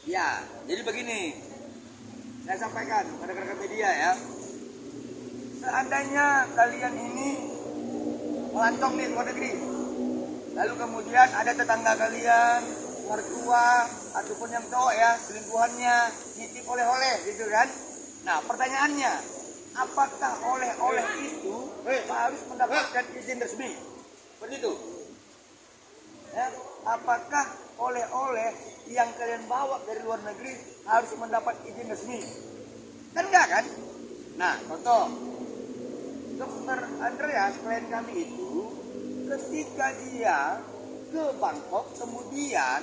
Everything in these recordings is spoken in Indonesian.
Ya, jadi begini, saya sampaikan pada rekan-rekan media ya. Seandainya kalian ini melancong di luar negeri, lalu kemudian ada tetangga kalian, mertua ataupun yang cowok ya, selingkuhannya nitip oleh-oleh gitu kan. Nah pertanyaannya, apakah oleh-oleh itu harus mendapatkan izin resmi? Seperti itu. Ya, apakah oleh-oleh yang kalian bawa dari luar negeri harus mendapat izin resmi? Kan enggak kan? Nah contoh, Dokter Andreas klien kami itu ketika dia ke Bangkok kemudian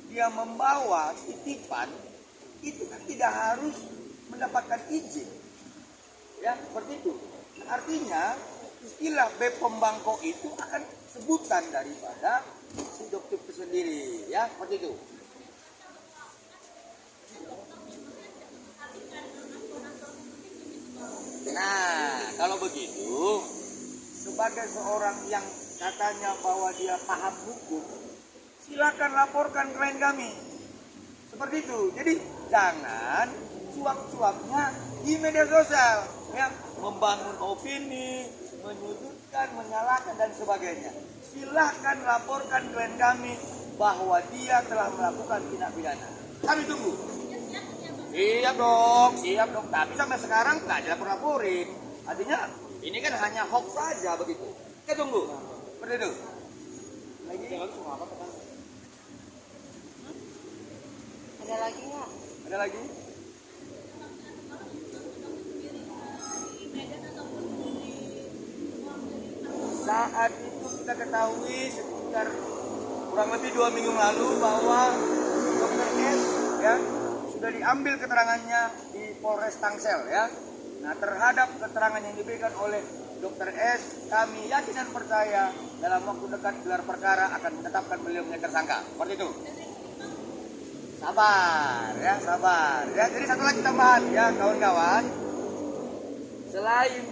dia membawa titipan itu kan tidak harus mendapatkan izin ya seperti itu. Artinya istilah BPOM Bangkok itu akan sebutan daripada si dokter itu sendiri ya seperti itu. Nah kalau begitu sebagai seorang yang katanya bahwa dia paham hukum, silakan laporkan klien kami. Seperti itu. Jadi jangan suap-suapnya di media sosial, ya, membangun opini, menyudutkan, menyalahkan dan sebagainya. Silakan laporkan klien kami bahwa dia telah melakukan tindak pidana. Kami tunggu. Siap dong. Tapi sampai sekarang nggak dilapor-laporin. Artinya ini kan hanya hoax saja begitu. Kita tunggu. Seperti itu. Lagi? Ada lagi nggak? Ada lagi? Saat itu kita ketahui sekitar kurang lebih 2 minggu lalu bahwa Dr. S ya sudah diambil keterangannya di Polres Tangsel ya. Nah terhadap keterangan yang diberikan oleh Dr. S, kami yakin dan percaya dalam waktu dekat gelar perkara akan menetapkan beliau menjadi tersangka. Seperti itu. Sabar ya. Jadi satu lagi tambahan ya kawan-kawan. Selain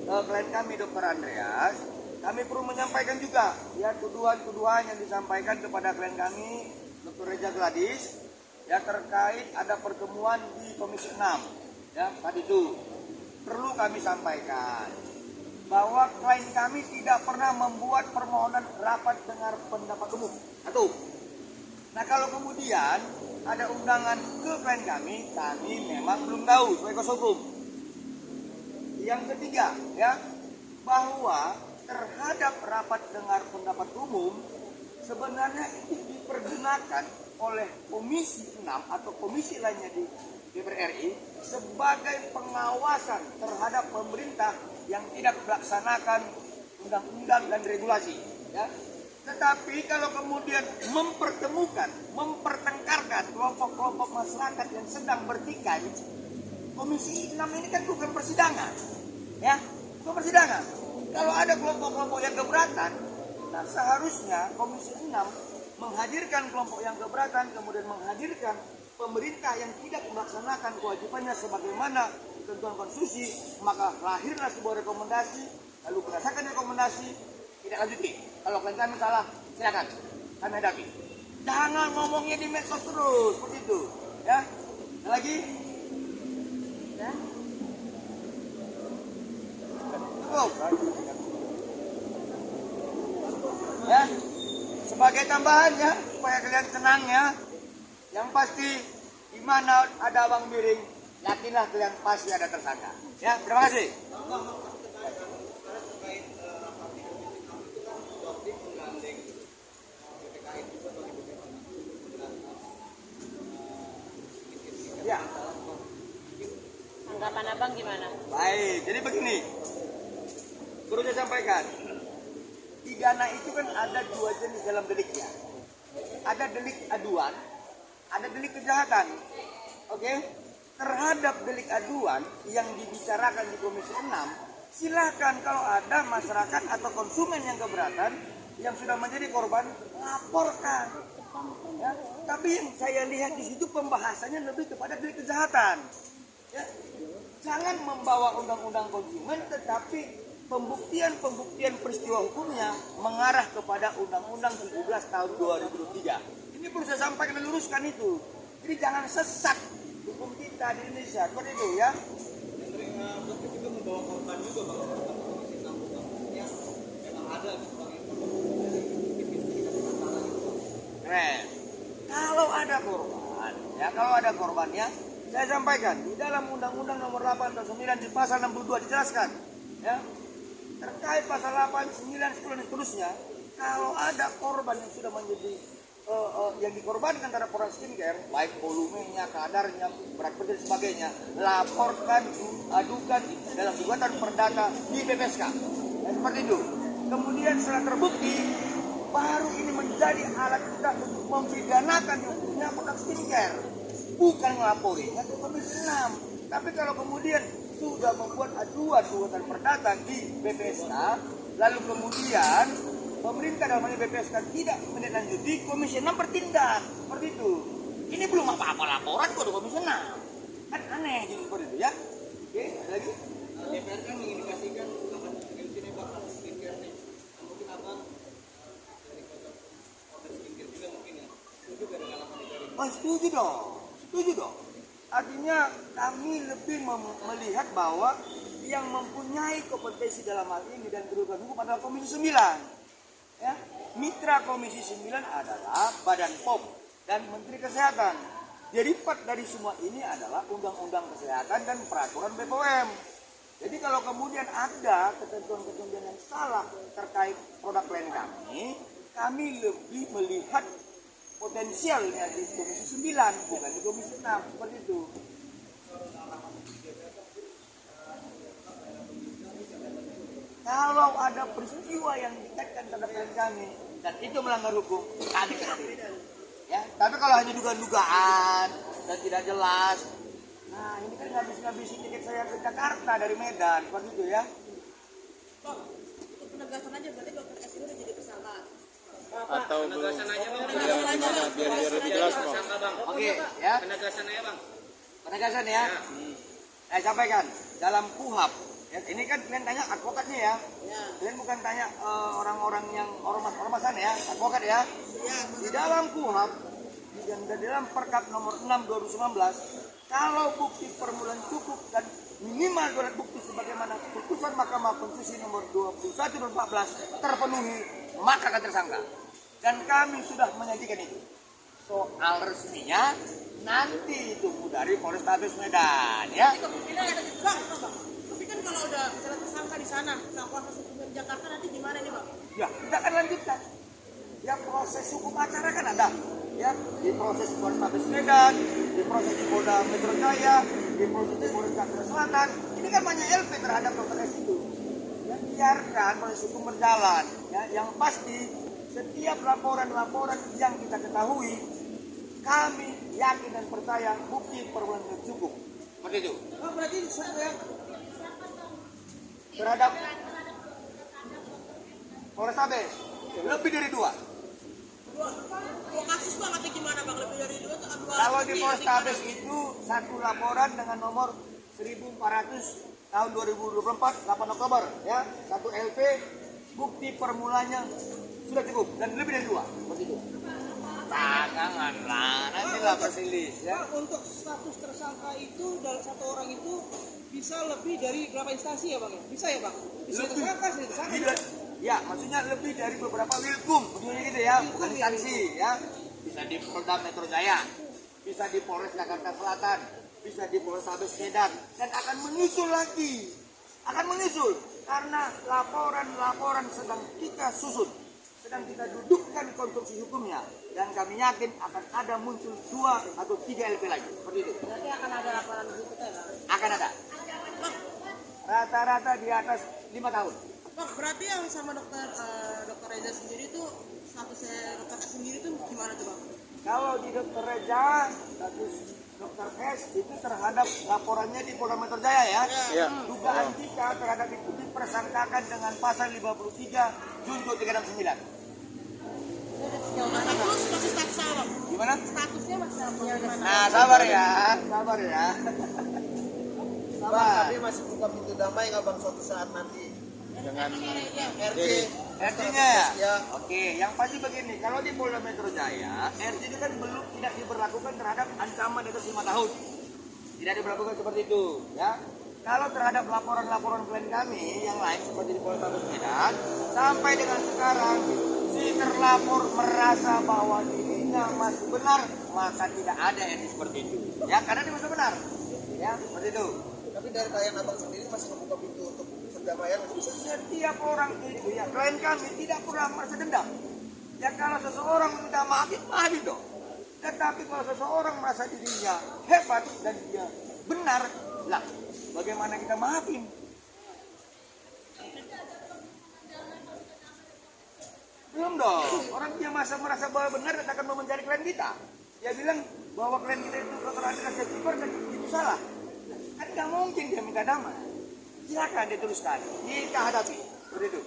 klien kami Dr. Andreas, kami perlu menyampaikan juga ya tuduhan-tuduhan yang disampaikan kepada klien kami Dr. Reja Gladys ya terkait ada pertemuan di Komisi 6 ya tadi itu perlu kami sampaikan bahwa klien kami tidak pernah membuat permohonan rapat dengar pendapat umum. Satu. Nah kalau kemudian ada undangan ke klien kami memang belum tahu sebagai kuasa hukum. Yang ketiga ya bahwa terhadap rapat dengar pendapat umum sebenarnya itu dipergunakan oleh Komisi 6 atau komisi lainnya di DPR RI sebagai pengawasan terhadap pemerintah yang tidak melaksanakan undang-undang dan regulasi ya. Tetapi kalau kemudian mempertengkarkan kelompok-kelompok masyarakat yang sedang bertikai, Komisi 6 ini kan bukan persidangan ya, bukan persidangan. Kalau ada kelompok-kelompok yang keberatan, nah seharusnya Komisi 6 menghadirkan kelompok yang keberatan, kemudian menghadirkan pemerintah yang tidak melaksanakan kewajibannya sebagaimana ketentuan konstitusi, maka lahirlah sebuah rekomendasi, lalu berdasarkan rekomendasi tidak lanjuti. Kalau klien kami salah, silakan kami hadapi. Jangan ngomongnya di medsos terus seperti itu, ya. Ada lagi? Ya. Cukup. Ya. Sebagai tambahan ya, supaya kalian tenang ya. Yang pasti di mana ada abang miring, yakinlah kalian pasti ada tersangka. Ya, terima kasih. Ya. Anggapan abang gimana? Baik, jadi begini. Perlu saya sampaikan. Pidana itu kan ada 2 jenis dalam deliknya. Ada delik aduan, ada delik kejahatan. Oke? Terhadap delik aduan yang dibicarakan di Komisi 6, silakan kalau ada masyarakat atau konsumen yang keberatan yang sudah menjadi korban, laporkan. Ya, tapi yang saya lihat di situ pembahasannya lebih kepada delik kejahatan. Ya, jangan membawa undang-undang konsumen, tetapi pembuktian peristiwa hukumnya mengarah kepada Undang-Undang 17 tahun 2003. Ini perlu saya sampaikan dan luruskan itu. Jadi jangan sesat hukum kita di Indonesia, seperti itu ya. Berarti juga membawa korban juga bang, komisi 6 bang, memang ada gitu bang yang Keren. Kalau ada korban, ya kalau ada korbannya, saya sampaikan di dalam Undang-Undang Nomor 8 tahun 9 di pasal 62 dijelaskan, ya terkait pasal 8, 9, 10 dan seterusnya. Kalau ada korban yang sudah menjadi yang dikorbankan terhadap produk skincare, baik volumenya, kadarnya, berat badan dan sebagainya, laporkan, adukan dalam gugatan perdata di BPSK. Ya, seperti itu. Kemudian setelah terbukti, baru ini menjadi alat kita untuk mempidanakan yang punya produk skincare, bukan ngelaporinnya ke Komisi 6. Tapi kalau kemudian sudah membuat aduan gugatan perdata di BPSK, lalu kemudian pemerintah dalam hal ini BPSK tidak menindaklanjuti, Komisi 6 bertindak seperti itu. Ini belum apa-apa laporan kok Komisi 6. Kan aneh jadi seperti itu ya. Oke, ada lagi? DPR kan mengindikasikan akan sini bakal skincare nih. Mungkin abang dari produk skincare juga mungkin ya. Setuju gak dengan apa yang dari? Oh, setuju dong. Setuju dong. Artinya kami lebih melihat bahwa yang mempunyai kompetensi dalam hal ini dan kedudukan hukum adalah Komisi 9. Ya, mitra Komisi 9 adalah Badan POM dan Menteri Kesehatan. Derivat dari semua ini adalah Undang-Undang Kesehatan dan Peraturan BPOM. Jadi kalau kemudian ada ketentuan-ketentuan yang salah terkait produk klien kami lebih melihat potensialnya di Komisi 9 bukan di Komisi 6 seperti itu. Kalau ada peristiwa yang dikaitkan terhadap klien kami dan itu melanggar hukum, kami kena denda. Ya, tapi kalau hanya dugaan-dugaan dan tidak jelas, nah ini kan ngabis-ngabisin tiket saya ke Jakarta dari Medan, seperti itu ya. Bang, untuk penegasan aja berarti dokter S ini udah jadi tersangka. Atau belum? Penegasan aja bang. Biar lebih jelas bang. Tersangka bang. Oke, ya. Penegasan aja bang. Penegasan ya. Saya sampaikan dalam KUHAP. Ya, ini kan kalian tanya advokatnya ya. Kalian bukan tanya orang-orang yang ormas-ormasan ya, advokat ya. Di dalam KUHAP dan di dalam Perkap nomor 6 2019, kalau bukti permulaan cukup dan minimal dua alat bukti sebagaimana putusan Mahkamah Konstitusi nomor 21 dan 14 terpenuhi, maka akan tersangka. Dan kami sudah menyajikan itu. Soal resminya nanti tunggu dari Polrestabes Medan ya. Bang, tapi kan kalau udah misalnya tersangka di sana, nah proses hukum di Jakarta nanti gimana nih bang? Ya, kita akan lanjutkan. Ya, proses hukum acara kan ada. Ya, di proses Polrestabes Medan, di proses di Polda Metro Jaya, di proses di Polres Jakarta Selatan. Ini kan banyak LP terhadap Dr. S itu. Ya, biarkan proses hukum berjalan. Ya, yang pasti setiap laporan-laporan yang kita ketahui, kami yakin dan percaya bukti permulaan yang cukup. Seperti itu. Oh, berarti saya Terhadap Polrestabes lebih dari 2. dua kasus bang atau gimana bang? Lebih dari dua atau dua? Kalau di Polrestabes itu satu laporan dengan nomor 1400 tahun 2024 8 Oktober ya, satu LP bukti permulanya sudah cukup dan lebih dari 2. Seperti itu. Janganlah, nantilah persilis ya. Pak, untuk status tersangka itu dalam satu orang itu bisa lebih dari berapa instansi ya bang? Bisa ya bang? Bisa Lebih. tersangka. Ya, maksudnya lebih dari beberapa wilkum, begini gitu ya, bukan instansi ya. Bisa di Polda Metro Jaya, bisa di Polres Jakarta Selatan, bisa di Polrestabes Medan, dan akan menyusul lagi, karena laporan-laporan sedang kita susun, sedang kita dudukkan konstruksi hukumnya, dan kami yakin akan ada muncul 2 atau 3 LP lagi, seperti itu. Berarti akan ada laporan berikutnya bang? Akan ada, rata-rata di atas 5 tahun. Bang, berarti yang sama dokter Reza sendiri tuh statusnya dokter S sendiri tuh gimana tuh bang? Kalau di Dr. Reza, status Dr. S itu terhadap laporannya di Polda Metro Jaya ya. Ya. Dugaan kita terhadap itu dipersangkakan dengan pasal 53 Junto 369. Terus masih status apa bang? Gimana? Statusnya masih apa? Nah, sabar ya. Sabar. Tapi masih buka pintu damai nggak bang suatu saat nanti Dengan RJ RJ-nya ya? Oke, yang pasti begini, kalau di Polda Metro Jaya, RJ itu kan belum tidak diberlakukan terhadap ancaman di atas 5 tahun. Tidak diberlakukan seperti itu, ya. Kalau terhadap laporan-laporan klien kami yang lain seperti di Polrestabes Medan, sampai dengan sekarang si terlapor merasa bahwa dirinya masih benar, maka tidak ada RJ seperti itu. Ya, karena dia masih benar. Ya, seperti itu. Tapi dari klien abang sendiri masih membuka pintu untuk perdamaian masih bisa. Setiap orang itu ya, klien kami tidak pernah merasa dendam. Ya kalau seseorang minta maafin, maafin dong. Tetapi kalau seseorang merasa dirinya hebat dan dia benar, lah bagaimana kita maafin? Belum dong. Orang dia merasa bahwa benar dan akan mau mencari klien kita. Dia bilang bahwa klien kita itu kotoran dan setiper dan itu salah. Kan nggak mungkin dia minta damai. Silakan dituliskan, kita hadapi. Seperti itu.